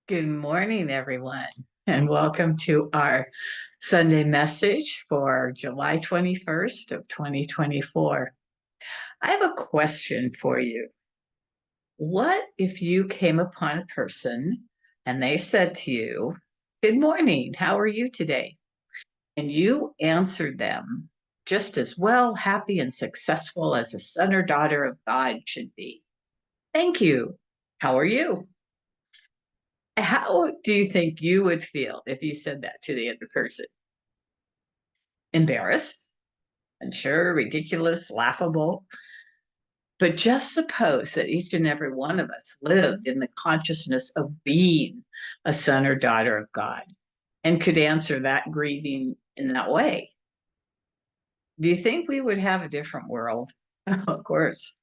Good morning, everyone, and welcome to our Sunday message for July 21st of 2024. I have a question for you. What if you came upon a person and they said to you, "Good morning, how are you today?" And you answered them just as well, happy, and successful as a son or daughter of God should be. Thank you. How are you? How do you think you would feel if you said that to the other person? Embarrassed, unsure, ridiculous, laughable. But just suppose that each and every one of us lived in the consciousness of being a son or daughter of God and could answer that greeting in that way. Do you think we would have a different world? Of course.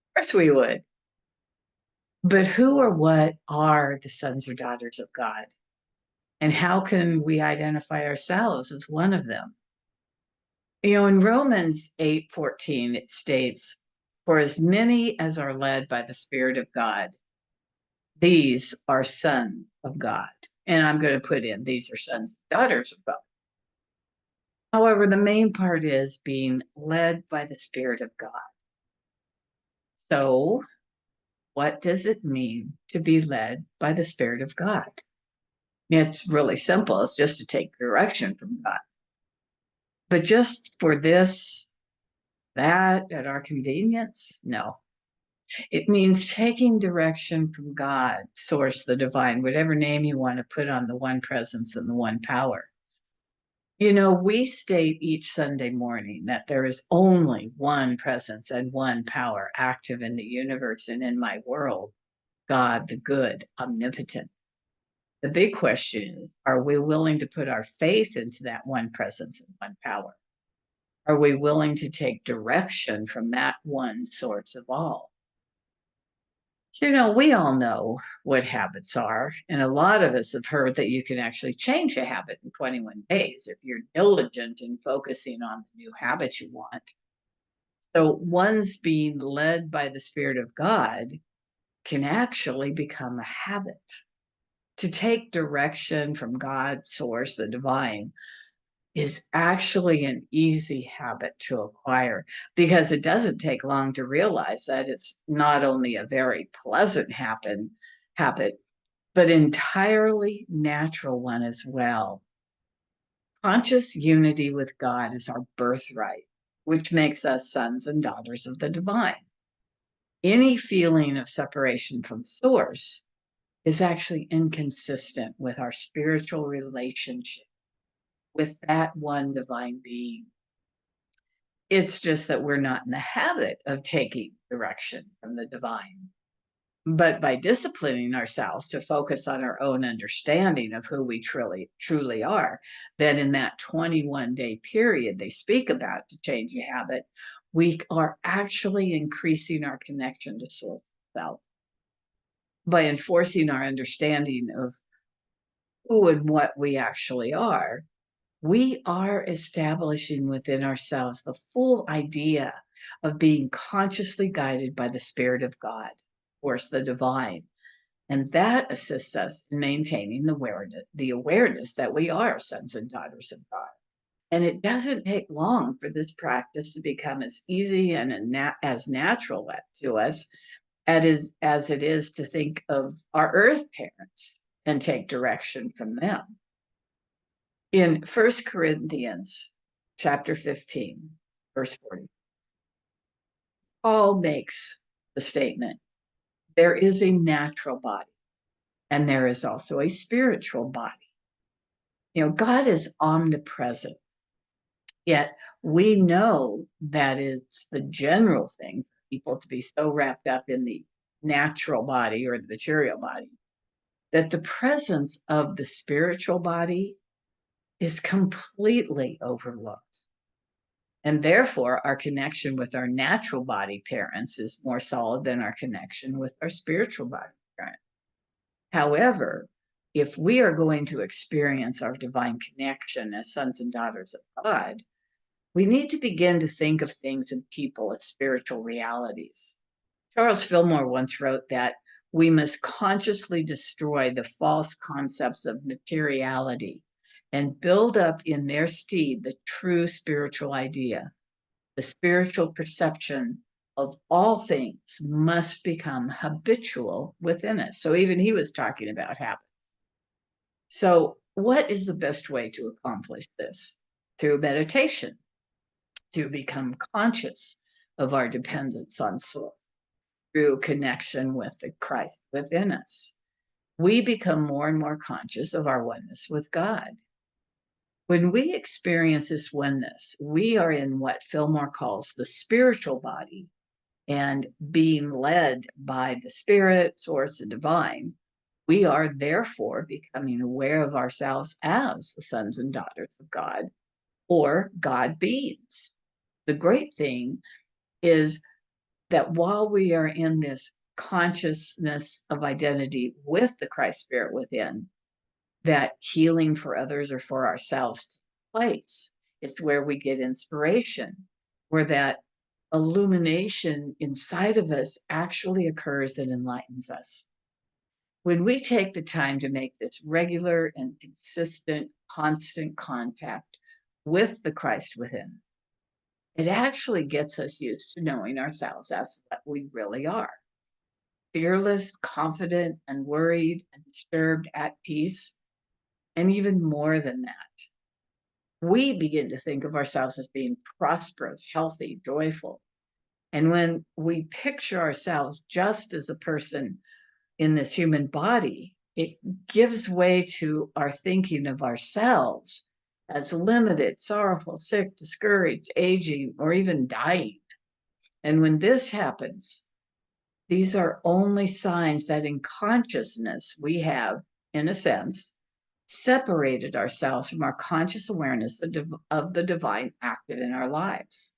Of course we would. But who or what are the sons or daughters of God? And how can we identify ourselves as one of them? In Romans 8:14, it states, "For as many as are led by the Spirit of God, these are sons of God." And I'm going to put in, these are sons and daughters of God. However, the main part is being led by the Spirit of God. So, what does it mean to be led by the Spirit of God? It's really simple. It's just to take direction from God. But just for this, that, at our convenience? No. It means taking direction from God, source, the divine, whatever name you want to put on the one presence and the one power. We state each Sunday morning that there is only one presence and one power active in the universe and in my world, God, the good, omnipotent. The big question is, are we willing to put our faith into that one presence and one power? Are we willing to take direction from that one source of all? We all know what habits are, and a lot of us have heard that you can actually change a habit in 21 days if you're diligent in focusing on the new habit you want. So, one's being led by the Spirit of God can actually become a habit. To take direction from God, source, the divine, is actually an easy habit to acquire because it doesn't take long to realize that it's not only a very pleasant habit, but entirely natural one as well. Conscious unity with God is our birthright, which makes us sons and daughters of the divine. Any feeling of separation from source is actually inconsistent with our spiritual relationship with that one divine being. It's just that we're not in the habit of taking direction from the divine. But by disciplining ourselves to focus on our own understanding of who we truly are, then in that 21-day period they speak about to change a habit, we are actually increasing our connection to source self by enforcing our understanding of who and what we actually are. We are establishing within ourselves the full idea of being consciously guided by the Spirit of God, of course, the divine. And that assists us in maintaining the awareness that we are sons and daughters of God. And it doesn't take long for this practice to become as easy and as natural to us as it is to think of our earth parents and take direction from them. In 1 Corinthians chapter 15, verse 40, Paul makes the statement, there is a natural body and there is also a spiritual body. God is omnipresent, yet we know that it's the general thing for people to be so wrapped up in the natural body or the material body that the presence of the spiritual body is completely overlooked. And therefore, our connection with our natural body parents is more solid than our connection with our spiritual body parents. However, if we are going to experience our divine connection as sons and daughters of God, we need to begin to think of things and people as spiritual realities. Charles Fillmore once wrote that we must consciously destroy the false concepts of materiality and build up in their stead the true spiritual idea. The spiritual perception of all things must become habitual within us. So even he was talking about habits. So what is the best way to accomplish this? Through meditation, to become conscious of our dependence on source, through connection with the Christ within us. We become more and more conscious of our oneness with God. When we experience this oneness, we are in what Fillmore calls the spiritual body, and being led by the Spirit, source, the divine, we are therefore becoming aware of ourselves as the sons and daughters of God, or God beings. The great thing is that while we are in this consciousness of identity with the Christ Spirit within, that healing for others or for ourselves takes place. It's where we get inspiration, where that illumination inside of us actually occurs and enlightens us. When we take the time to make this regular and consistent, constant contact with the Christ within, it actually gets us used to knowing ourselves as what we really are. Fearless, confident, unworried, undisturbed, at peace, and even more than that. We begin to think of ourselves as being prosperous, healthy, joyful. And when we picture ourselves just as a person in this human body, it gives way to our thinking of ourselves as limited, sorrowful, sick, discouraged, aging, or even dying. And when this happens, these are only signs that in consciousness we have, in a sense, separated ourselves from our conscious awareness of the divine active in our lives.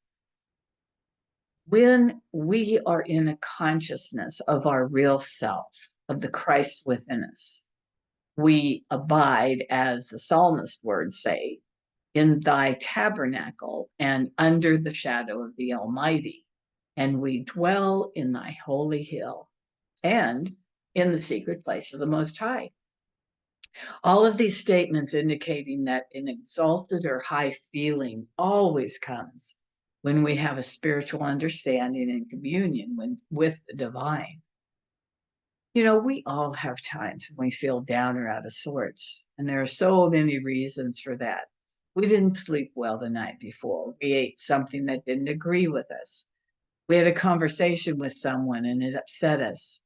When we are in a consciousness of our real self, of the Christ within us, we abide, as the psalmist words say, in thy tabernacle and under the shadow of the Almighty, and we dwell in thy holy hill and in the secret place of the Most High. All of these statements indicating that an exalted or high feeling always comes when we have a spiritual understanding and communion with the divine. You know, we all have times when we feel down or out of sorts, and there are so many reasons for that. We didn't sleep well the night before. We ate something that didn't agree with us. We had a conversation with someone and it upset us.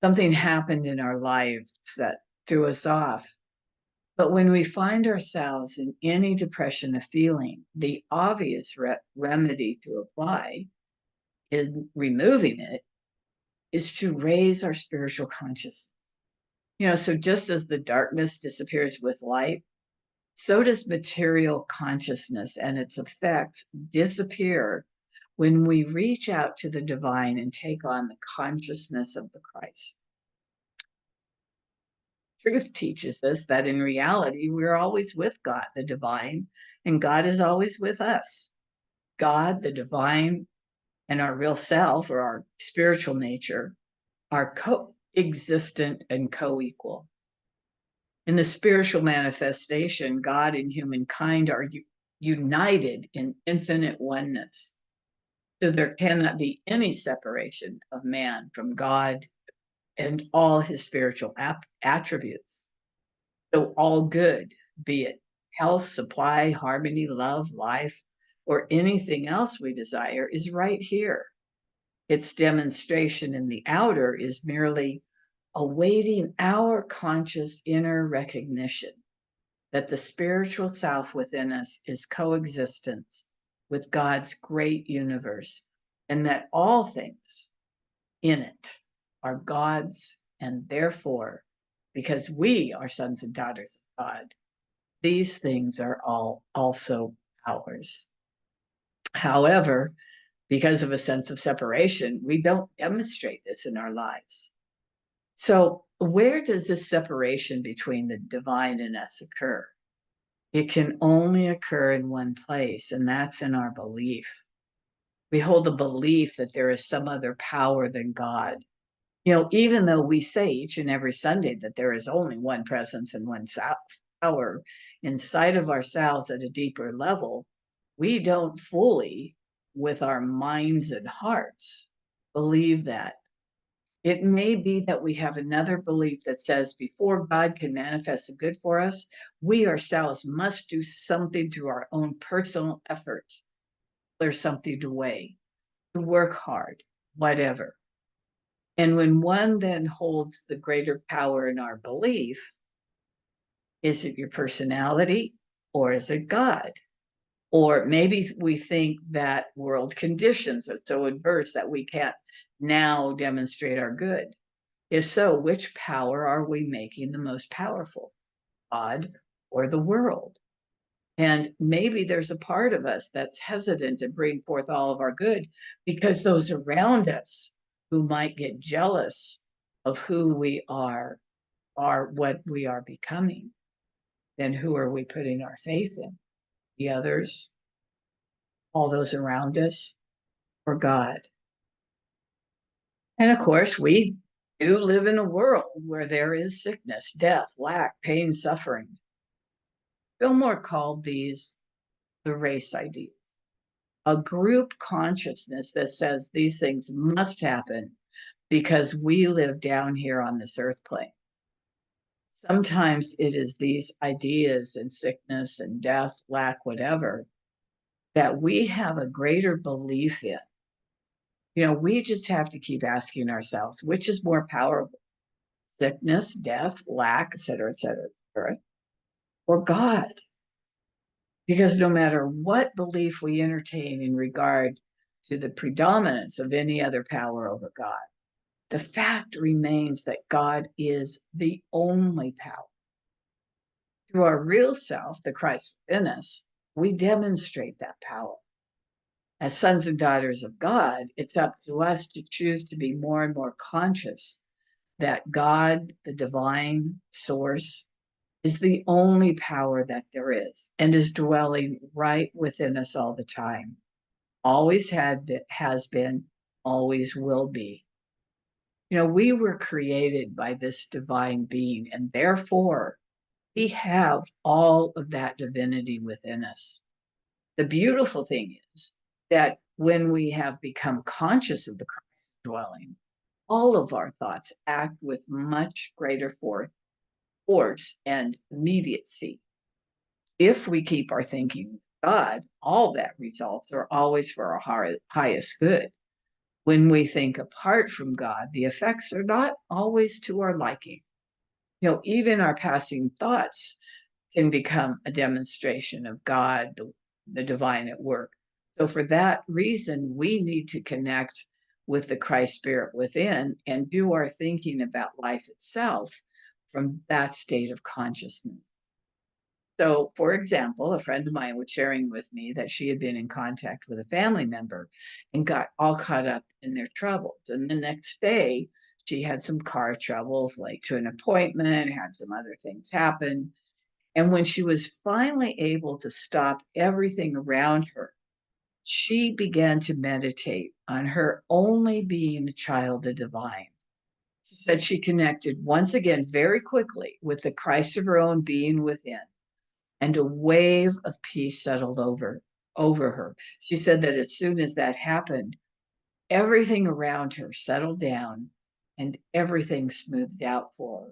Something happened in our lives that threw us off. But when we find ourselves in any depression of feeling, the obvious remedy to apply in removing it is to raise our spiritual consciousness. You know, so just as the darkness disappears with light, so does material consciousness and its effects disappear when we reach out to the divine and take on the consciousness of the Christ. Truth teaches us that in reality, we're always with God, the divine, and God is always with us. God, the divine, and our real self, or our spiritual nature, are coexistent and co-equal. In the spiritual manifestation, God and humankind are united in infinite oneness. So there cannot be any separation of man from God and all his spiritual attributes. So all good, be it health, supply, harmony, love, life, or anything else we desire, is right here. Its demonstration in the outer is merely awaiting our conscious inner recognition that the spiritual self within us is coexistence with God's great universe, and that all things in it are God's, and therefore, because we are sons and daughters of God, these things are all also ours. However, because of a sense of separation, we don't demonstrate this in our lives. So where does this separation between the divine and us occur? It can only occur in one place, and that's in our belief. We hold the belief that there is some other power than God, Even though we say each and every Sunday that there is only one presence and one power inside of ourselves at a deeper level, we don't fully, with our minds and hearts, believe that. It may be that we have another belief that says before God can manifest the good for us, we ourselves must do something through our own personal efforts. There's something to weigh, to work hard, whatever. And when one then holds the greater power in our belief, is it your personality or is it God? Or maybe we think that world conditions are so adverse that we can't now demonstrate our good. If so, which power are we making the most powerful, God or the world? And maybe there's a part of us that's hesitant to bring forth all of our good because those around us who might get jealous of who we are what we are becoming. Then who are we putting our faith in? The others, all those around us, or God? And of course, we do live in a world where there is sickness, death, lack, pain, suffering. Fillmore called these the race ideas, a group consciousness that says these things must happen because we live down here on this earth plane. Sometimes it is these ideas and sickness and death, lack, whatever, that we have a greater belief in. We just have to keep asking ourselves, which is more powerful, sickness, death, lack, et cetera, or God? Because no matter what belief we entertain in regard to the predominance of any other power over God, the fact remains that God is the only power. Through our real self, the Christ within us, we demonstrate that power. As sons and daughters of God, it's up to us to choose to be more and more conscious that God, the divine source, is the only power that there is and is dwelling right within us all the time. Always has been, always will be. We were created by this divine being, and therefore we have all of that divinity within us. The beautiful thing is that when we have become conscious of the Christ dwelling, all of our thoughts act with much greater force and immediacy. If we keep our thinking with God, all that results are always for our highest good. When we think apart from God, the effects are not always to our liking. Even our passing thoughts can become a demonstration of God, the divine at work. So for that reason, we need to connect with the Christ Spirit within and do our thinking about life itself from that state of consciousness. So, for example, a friend of mine was sharing with me that she had been in contact with a family member and got all caught up in their troubles. And the next day, she had some car troubles, late to an appointment, had some other things happen. And when she was finally able to stop everything around her, she began to meditate on her only being a child of divine. She said she connected once again very quickly with the Christ of her own being within, and a wave of peace settled over her. She said that as soon as that happened, everything around her settled down and everything smoothed out for her.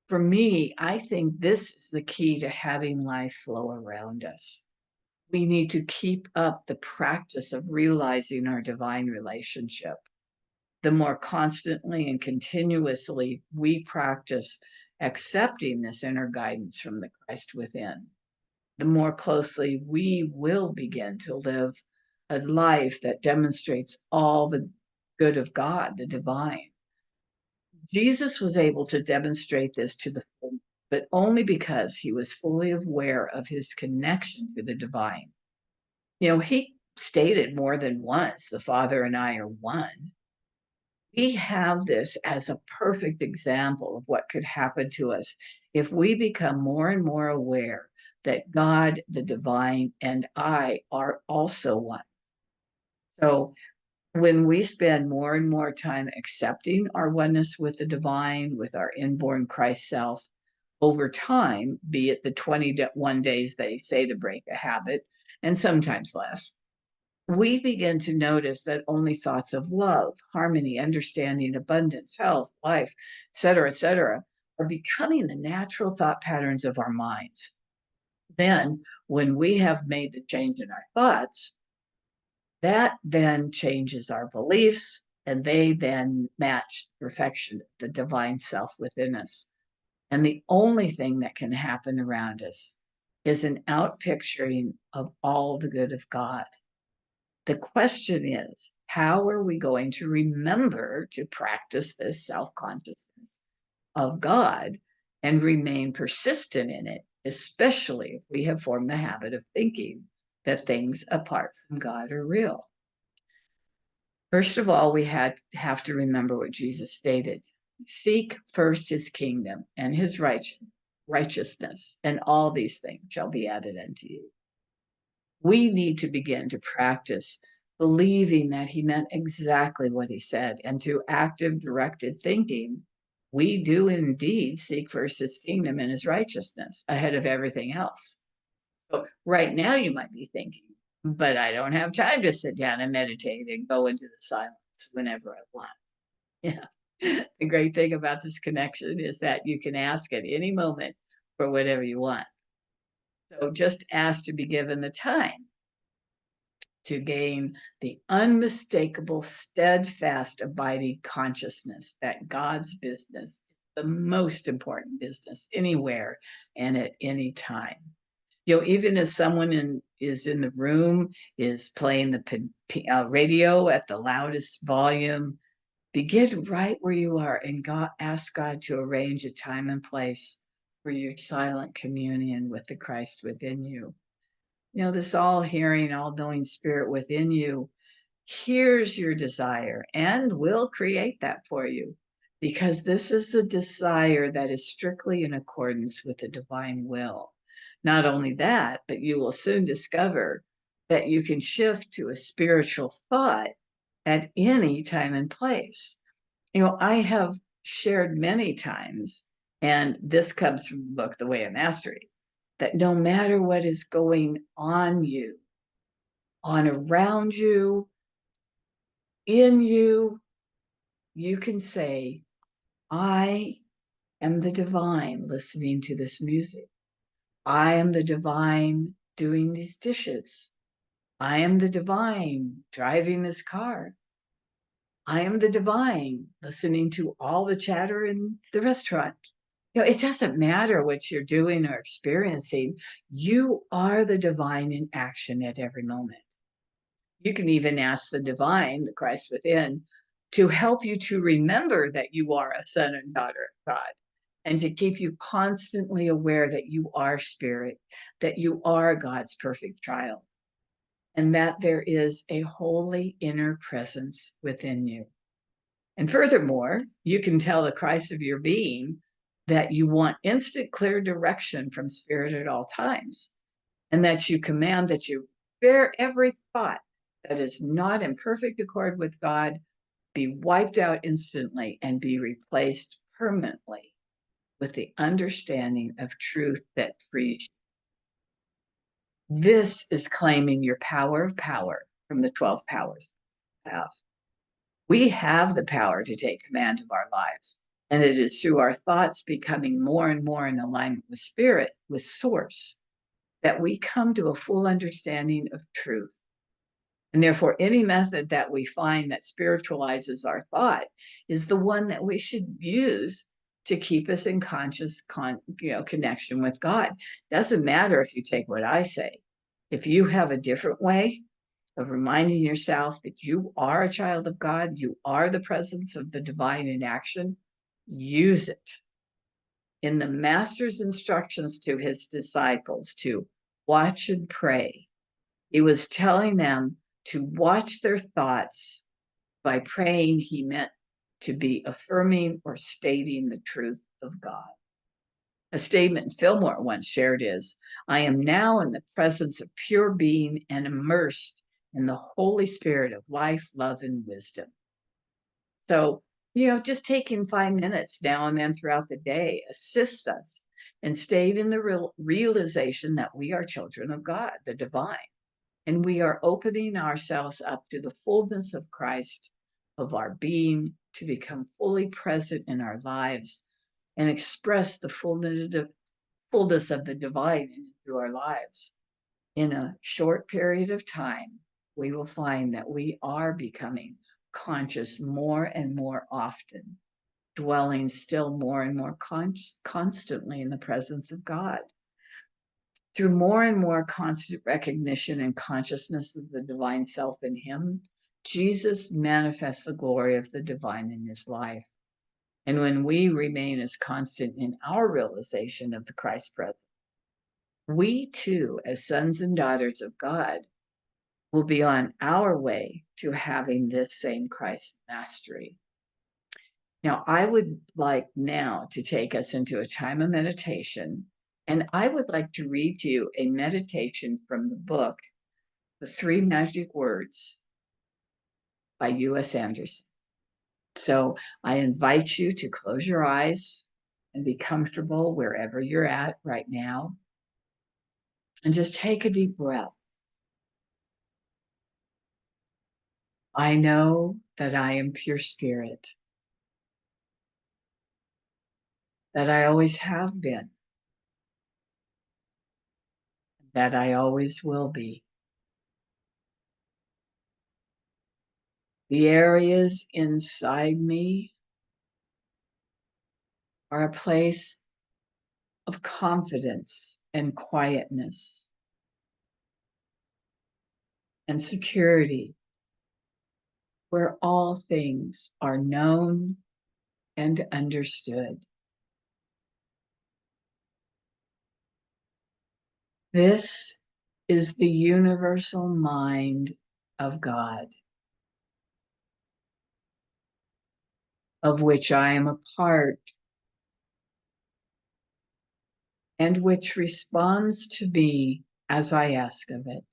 For me, I think this is the key to having life flow around us. We need to keep up the practice of realizing our divine relationship. The more constantly and continuously we practice accepting this inner guidance from the Christ within, the more closely we will begin to live a life that demonstrates all the good of God, the divine. Jesus was able to demonstrate this to the full, but only because he was fully aware of his connection to the divine. He stated more than once, the Father and I are one. We have this as a perfect example of what could happen to us if we become more and more aware that God, the divine, and I are also one. So when we spend more and more time accepting our oneness with the divine, with our inborn Christ self, over time, be it the 21 days they say to break a habit, and sometimes less, we begin to notice that only thoughts of love, harmony, understanding, abundance, health, life, et cetera, are becoming the natural thought patterns of our minds. Then, when we have made the change in our thoughts, that then changes our beliefs, and they then match perfection, the divine self within us. And the only thing that can happen around us is an outpicturing of all the good of God. The question is, how are we going to remember to practice this self-consciousness of God and remain persistent in it, especially if we have formed the habit of thinking that things apart from God are real? First of all, we have to remember what Jesus stated. Seek first his kingdom and his righteousness, and all these things shall be added unto you. We need to begin to practice believing that he meant exactly what he said. And through active, directed thinking, we do indeed seek first his kingdom and his righteousness ahead of everything else. So right now you might be thinking, but I don't have time to sit down and meditate and go into the silence whenever I want. Yeah. The great thing about this connection is that you can ask at any moment for whatever you want. So just ask to be given the time to gain the unmistakable, steadfast, abiding consciousness that God's business is the most important business anywhere and at any time. Even as someone is in the room, is playing the radio at the loudest volume, begin right where you are and ask God to arrange a time and place for your silent communion with the Christ within you. This all-hearing, all-knowing spirit within you hears your desire and will create that for you, because this is a desire that is strictly in accordance with the divine will. Not only that, but you will soon discover that you can shift to a spiritual thought at any time and place. I have shared many times, and this comes from the book, The Way of Mastery, that no matter what is going on you, on around you, in you, you can say, I am the divine listening to this music. I am the divine doing these dishes. I am the divine driving this car. I am the divine listening to all the chatter in the restaurant. It doesn't matter what you're doing or experiencing. You are the divine in action at every moment. You can even ask the divine, the Christ within, to help you to remember that you are a son and daughter of God, and to keep you constantly aware that you are spirit, that you are God's perfect child, and that there is a holy inner presence within you. And furthermore, you can tell the Christ of your being that you want instant, clear direction from spirit at all times, and that you command that you bear every thought that is not in perfect accord with God be wiped out instantly and be replaced permanently with the understanding of truth that frees you. This is claiming your power of power from the 12 powers of have. We have the power to take command of our lives, and it is through our thoughts becoming more and more in alignment with spirit, with source, that we come to a full understanding of truth. And therefore, any method that we find that spiritualizes our thought is the one that we should use to keep us in conscious connection with God. Doesn't matter if you take what I say. If you have a different way of reminding yourself that you are a child of God, you are the presence of the divine in action, use it. In the master's instructions to his disciples to watch and pray, he was telling them to watch their thoughts. By praying, he meant to be affirming or stating the truth of God. A statement Fillmore once shared is, I am now in the presence of pure being and immersed and the Holy Spirit of life, love, and wisdom. So, just taking 5 minutes now and then throughout the day assists us and stayed in the realization that we are children of God, the divine, and we are opening ourselves up to the fullness of Christ, of our being, to become fully present in our lives and express the fullness of the divine through our lives. In a short period of time, we will find that we are becoming conscious more and more often, dwelling still more and more constantly in the presence of God. Through more and more constant recognition and consciousness of the divine self in him, Jesus manifests the glory of the divine in his life. And when we remain as constant in our realization of the Christ presence, we too, as sons and daughters of God, will be on our way to having this same Christ mastery. Now, I would like now to take us into a time of meditation, and I would like to read to you a meditation from the book, The Three Magic Words by U.S. Anderson. So I invite you to close your eyes and be comfortable wherever you're at right now, and just take a deep breath. I know that I am pure spirit, that I always have been, that I always will be. The areas inside me are a place of confidence and quietness and security, where all things are known and understood. This is the universal mind of God, of which I am a part and which responds to me as I ask of it.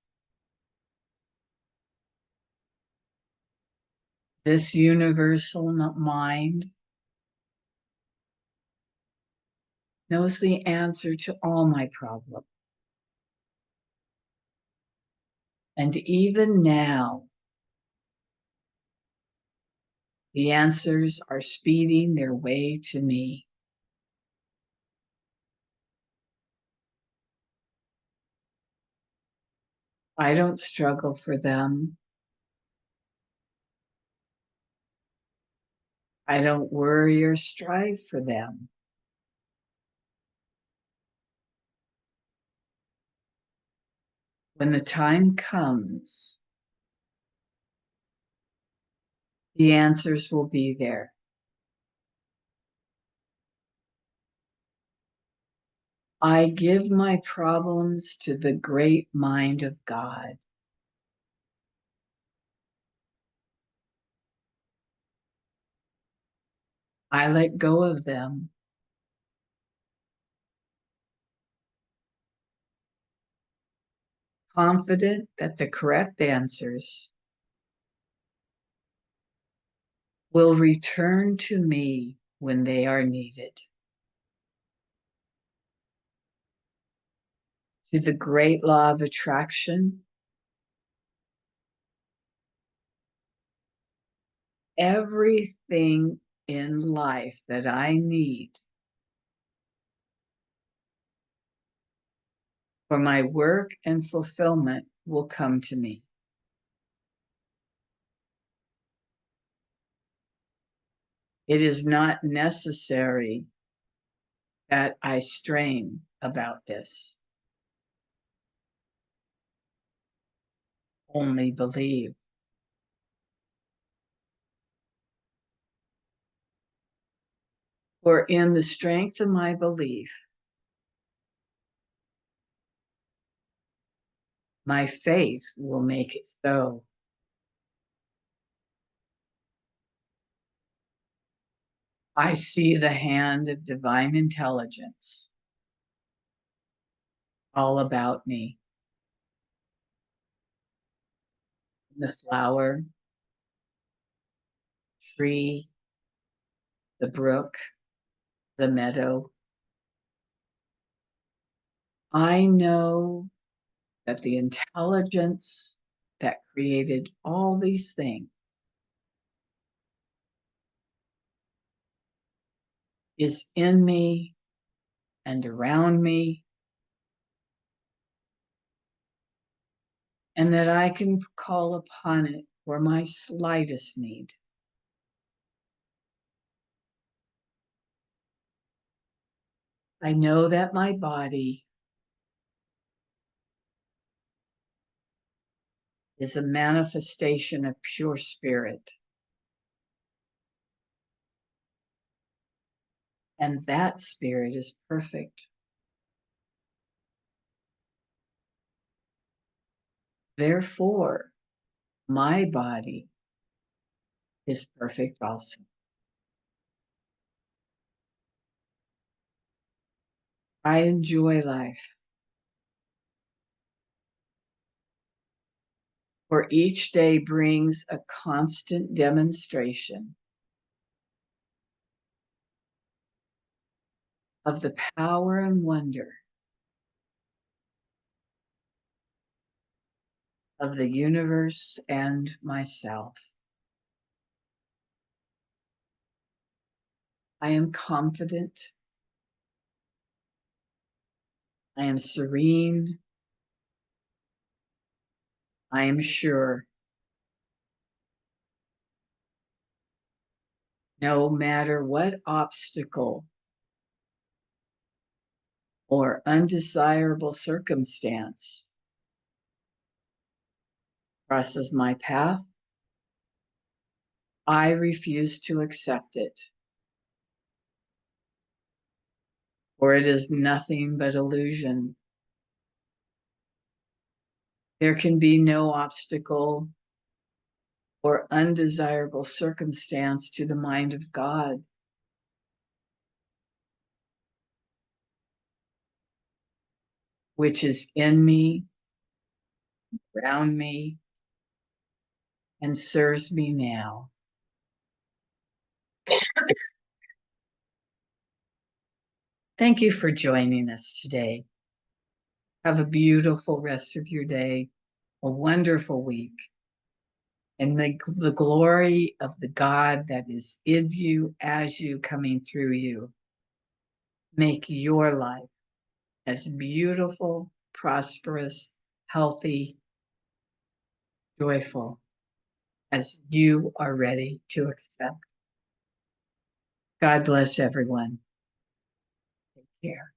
This universal mind knows the answer to all my problems. And even now, the answers are speeding their way to me. I don't struggle for them. I don't worry or strive for them. When the time comes, the answers will be there. I give my problems to the great mind of God. I let go of them. Confident that the correct answers will return to me when they are needed. To the great law of attraction, everything in life that I need for my work and fulfillment will come to me. It is not necessary that I strain about this. Only believe. For in the strength of my belief, my faith will make it so. I see the hand of divine intelligence all about me. the flower, tree, the brook, the meadow. I know that the intelligence that created all these things is in me and around me, and that I can call upon it for my slightest need. I know that my body is a manifestation of pure spirit, and that spirit is perfect. Therefore, my body is perfect also. I enjoy life, for each day brings a constant demonstration of the power and wonder of the universe and myself. I am confident. I am serene. I am sure. No matter what obstacle or undesirable circumstance crosses my path, I refuse to accept it, for it is nothing but illusion. There can be no obstacle or undesirable circumstance to the mind of God. Which is in me, around me, and serves me now. Thank you for joining us today. Have a beautiful rest of your day, a wonderful week, and may the glory of the God that is in you, as you, coming through you, make your life as beautiful, prosperous, healthy, joyful as you are ready to accept. God bless everyone. Take care.